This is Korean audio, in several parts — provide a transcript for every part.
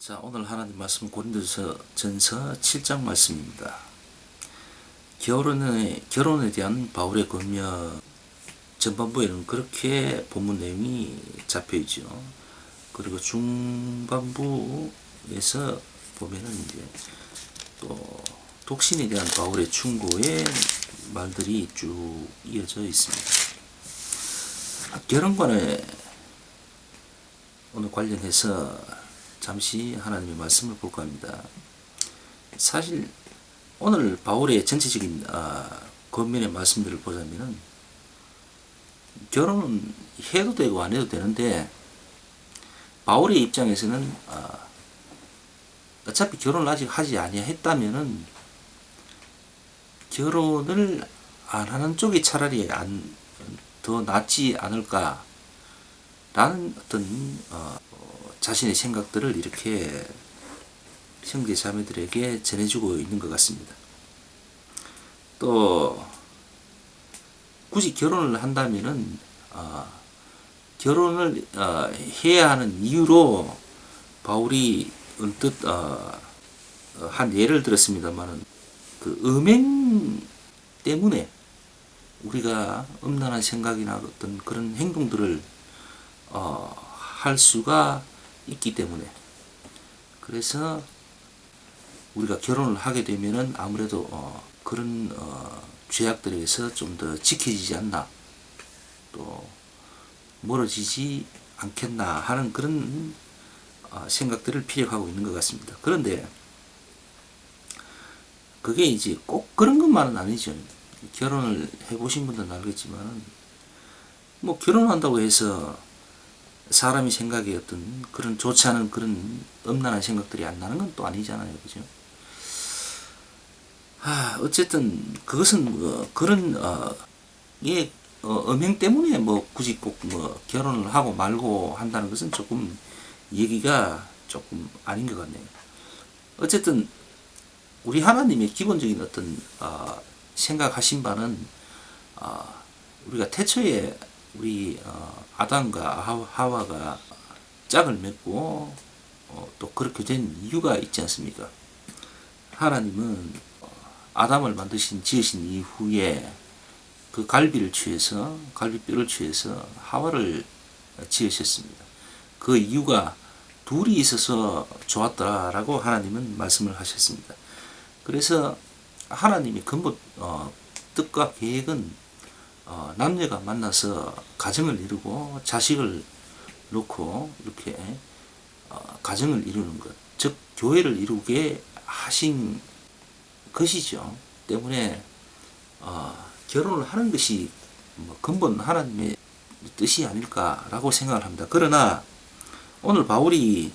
자, 오늘 하나님 말씀 고린도서 전서 7장 말씀입니다. 결혼에 대한 바울의 권면 전반부에는 그렇게 본문 내용이 잡혀 있죠. 그리고 중반부에서 보면은 이제 또 독신에 대한 바울의 충고의 말들이 쭉 이어져 있습니다. 결혼관에 오늘 관련해서 잠시 하나님의 말씀을 볼까 합니다. 사실 오늘 바울의 전체적인 권면의 말씀들을 보자면은 결혼은 해도 되고 안 해도 되는데 바울의 입장에서는 어차피 결혼을 아직 하지 아니했다면은 결혼을 안 하는 쪽이 차라리 더 낫지 않을까라는 어떤 자신의 생각들을 이렇게 형제 자매들에게 전해주고 있는 것 같습니다. 또 굳이 결혼을 한다면은 결혼을 해야 하는 이유로 바울이 언뜻 한 예를 들었습니다만은 그 음행 때문에 우리가 음란한 생각이나 어떤 그런 행동들을 할 수가 있기 때문에, 그래서 우리가 결혼을 하게 되면은 아무래도 그런 죄악들에서 좀 더 지켜지지 않나, 또 멀어지지 않겠나 하는 그런 생각들을 피력하고 있는 것 같습니다. 그런데 그게 이제 꼭 그런 것만은 아니죠. 결혼을 해보신 분들은 알겠지만 뭐 결혼한다고 해서 사람이 생각에 어떤 그런 좋지 않은 그런 음란한 생각들이 안 나는 건 또 아니잖아요. 그죠? 어쨌든 그것은 그런 음행 때문에 뭐 굳이 꼭 뭐 결혼을 하고 말고 한다는 것은 조금 얘기가 조금 아닌 것 같네요. 어쨌든 우리 하나님의 기본적인 어떤 생각하신 바는 우리가 태초에 우리 아담과 하와가 짝을 맺고 또 그렇게 된 이유가 있지 않습니까? 하나님은 아담을 지으신 이후에 그 갈비뼈를 취해서 하와를 지으셨습니다. 그 이유가 둘이 있어서 좋았더라라고 하나님은 말씀을 하셨습니다. 그래서 하나님의 근본 뜻과 계획은 남녀가 만나서 가정을 이루고 자식을 놓고 이렇게 가정을 이루는 것, 즉 교회를 이루게 하신 것이죠. 때문에 결혼을 하는 것이 뭐 근본 하나님의 뜻이 아닐까라고 생각을 합니다. 그러나 오늘 바울이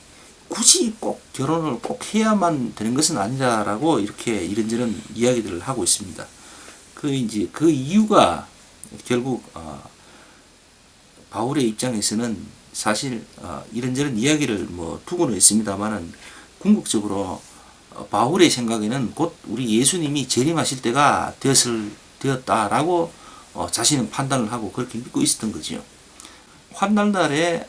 굳이 꼭 결혼을 꼭 해야만 되는 것은 아니다라고 이렇게 이런저런 이야기들을 하고 있습니다. 이제 그 이유가 결국 바울의 입장에서는 사실 이런저런 이야기를 뭐 두고는 있습니다만은 궁극적으로 바울의 생각에는 곧 우리 예수님이 재림하실 때가 되었다라고 자신은 판단을 하고 그렇게 믿고 있었던 거지요. 환난날에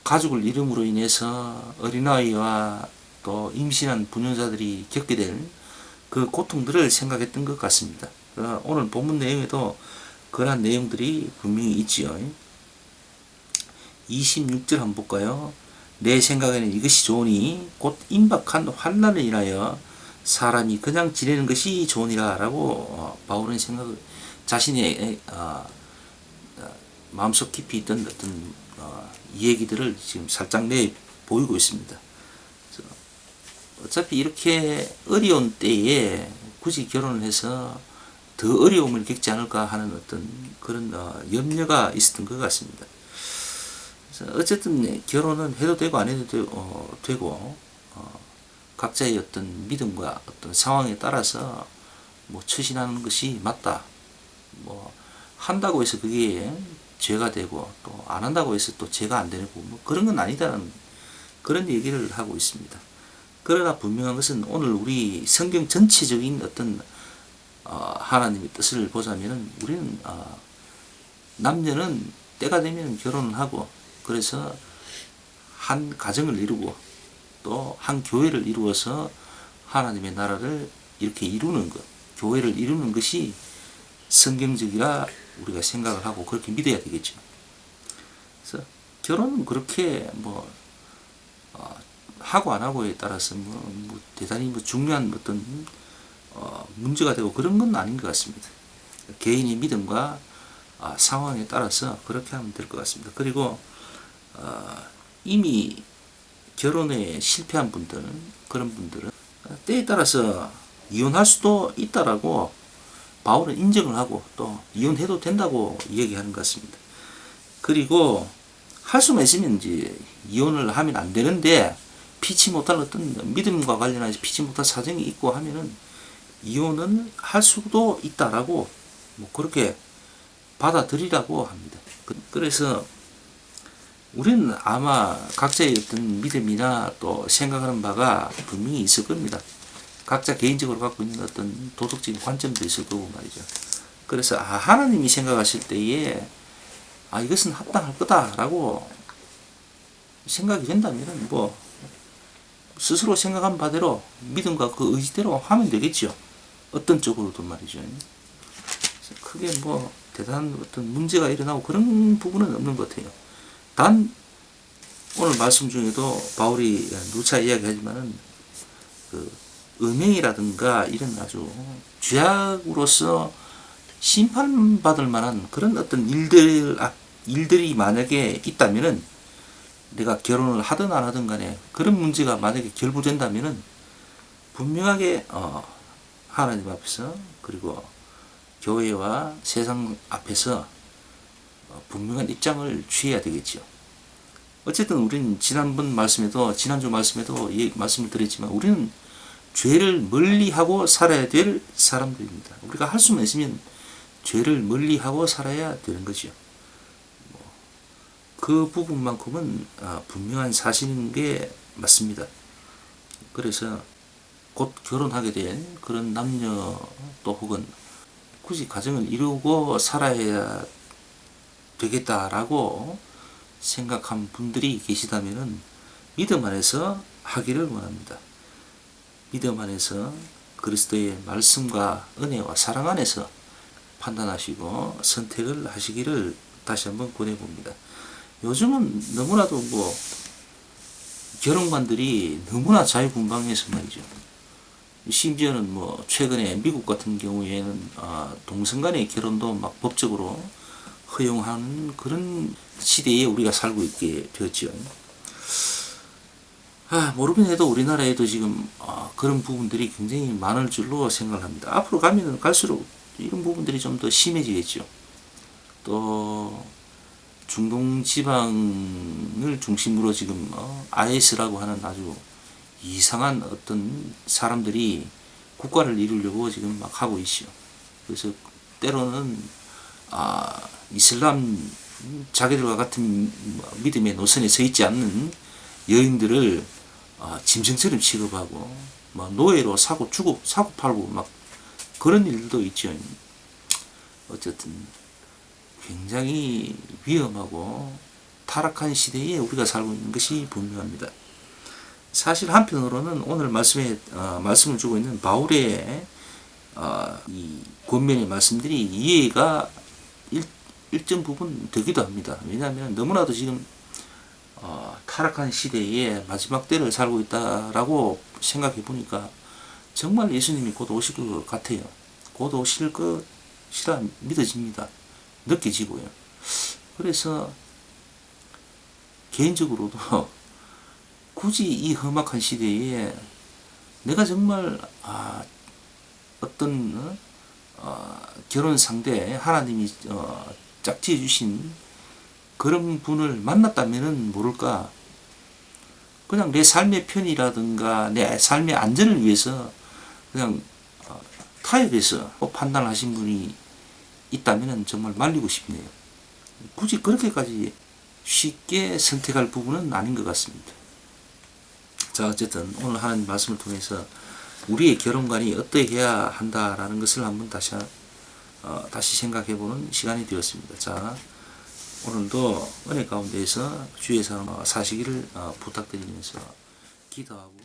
가족을 잃음으로 인해서 어린아이와 또 임신한 부녀자들이 겪게 될 그 고통들을 생각했던 것 같습니다. 오늘 본문 내용에도 그러한 내용들이 분명히 있지요. 26절 한번 볼까요? 내 생각에는 이것이 좋으니 곧 임박한 환난을 인하여 사람이 그냥 지내는 것이 좋으니라 라고 바울은 자신의 마음속 깊이 있던 어떤 얘기들을 지금 살짝 내 보이고 있습니다. 어차피 이렇게 어려운 때에 굳이 결혼을 해서 더 어려움을 겪지 않을까 하는 어떤 그런 염려가 있었던 것 같습니다. 어쨌든 결혼은 해도 되고 안 해도 되고 각자의 어떤 믿음과 어떤 상황에 따라서 뭐 처신하는 것이 맞다. 뭐 한다고 해서 그게 죄가 되고 또 안 한다고 해서 또 죄가 안 되고 뭐 그런 건 아니다라는 그런 얘기를 하고 있습니다. 그러나 분명한 것은 오늘 우리 성경 전체적인 어떤 하나님의 뜻을 보자면은 우리는 남녀는 때가 되면 결혼을 하고 그래서 한 가정을 이루고 또 한 교회를 이루어서 하나님의 나라를 이렇게 이루는 것, 교회를 이루는 것이 성경적이라 우리가 생각을 하고 그렇게 믿어야 되겠죠. 그래서 결혼은 그렇게 하고 안 하고에 따라서 대단히 중요한 어떤 문제가 되고 그런 건 아닌 것 같습니다. 개인의 믿음과 상황에 따라서 그렇게 하면 될 것 같습니다. 그리고 이미 결혼에 실패한 분들, 그런 분들은 때에 따라서 이혼할 수도 있다라고 바울은 인정을 하고 또 이혼해도 된다고 얘기하는 것 같습니다. 그리고 할 수만 있으면 이제 이혼을 하면 안 되는데 피치 못할 어떤 믿음과 관련해서 피치 못할 사정이 있고 하면은 이혼은 할 수도 있다라고 그렇게 받아들이라고 합니다. 그래서 우리는 아마 각자의 어떤 믿음이나 또 생각하는 바가 분명히 있을 겁니다. 각자 개인적으로 갖고 있는 어떤 도덕적인 관점도 있을 거고 말이죠. 그래서 하나님이 생각하실 때에 이것은 합당할 거다라고 생각이 된다면 스스로 생각한 바대로 믿음과 그 의지대로 하면 되겠죠. 어떤 쪽으로도 말이죠. 크게 대단한 어떤 문제가 일어나고 그런 부분은 없는 것 같아요. 단 오늘 말씀 중에도 바울이 누차 이야기하지만은 그 음행이라든가 이런 아주 죄악으로서 심판받을 만한 그런 어떤 일들이 만약에 있다면은 내가 결혼을 하든 안 하든 간에 그런 문제가 만약에 결부된다면은 분명하게 하나님 앞에서 그리고 교회와 세상 앞에서 분명한 입장을 취해야 되겠죠. 어쨌든 우리는 지난주 말씀에도 말씀을 드렸지만 우리는 죄를 멀리하고 살아야 될 사람들입니다. 우리가 할 수만 있으면 죄를 멀리하고 살아야 되는 거죠. 그 부분만큼은 분명한 사실인 게 맞습니다. 그래서 곧 결혼하게 된 그런 남녀 또 혹은 굳이 가정을 이루고 살아야 되겠다라고 생각한 분들이 계시다면 믿음 안에서 하기를 원합니다. 믿음 안에서 그리스도의 말씀과 은혜와 사랑 안에서 판단하시고 선택을 하시기를 다시 한번 권해봅니다. 요즘은 너무나도 결혼관들이 너무나 자유분방해서 말이죠. 심지어는 최근에 미국 같은 경우에는 동성간의 결혼도 막 법적으로 허용하는 그런 시대에 우리가 살고 있게 되었죠. 모르긴 해도 우리나라에도 지금 그런 부분들이 굉장히 많을 줄로 생각을 합니다. 앞으로 가면 갈수록 이런 부분들이 좀 더 심해지겠죠. 또 중동 지방을 중심으로 지금 IS라고 하는 아주 이상한 어떤 사람들이 국가를 이루려고 지금 막 하고 있죠. 그래서 때로는 이슬람 자기들과 같은 믿음의 노선에 서 있지 않는 여인들을 짐승처럼 취급하고 노예로 사고 팔고 막 그런 일도 있죠. 어쨌든 굉장히 위험하고 타락한 시대에 우리가 살고 있는 것이 분명합니다. 사실 한편으로는 오늘 말씀을 주고 있는 바울의 이 권면의 말씀들이 이해가 일정 부분 되기도 합니다. 왜냐하면 너무나도 지금 타락한 시대에 마지막 때를 살고 있다라고 생각해 보니까 정말 예수님이 곧 오실 것 같아요. 곧 오실 것이라 믿어집니다. 느껴지고요. 그래서 개인적으로도 굳이 이 험악한 시대에 내가 정말 어떤 결혼 상대 하나님이 짝지어 주신 그런 분을 만났다면은 모를까 그냥 내 삶의 편이라든가 내 삶의 안전을 위해서 그냥 타협해서 판단하신 분이 있다면은 정말 말리고 싶네요. 굳이 그렇게까지 쉽게 선택할 부분은 아닌 것 같습니다. 자, 어쨌든 오늘 하나님 말씀을 통해서 우리의 결혼관이 어떠해야 한다라는 것을 한번 다시 생각해보는 시간이 되었습니다. 자, 오늘도 은혜 가운데에서 주의 사랑 사시기를 부탁드리면서 기도하고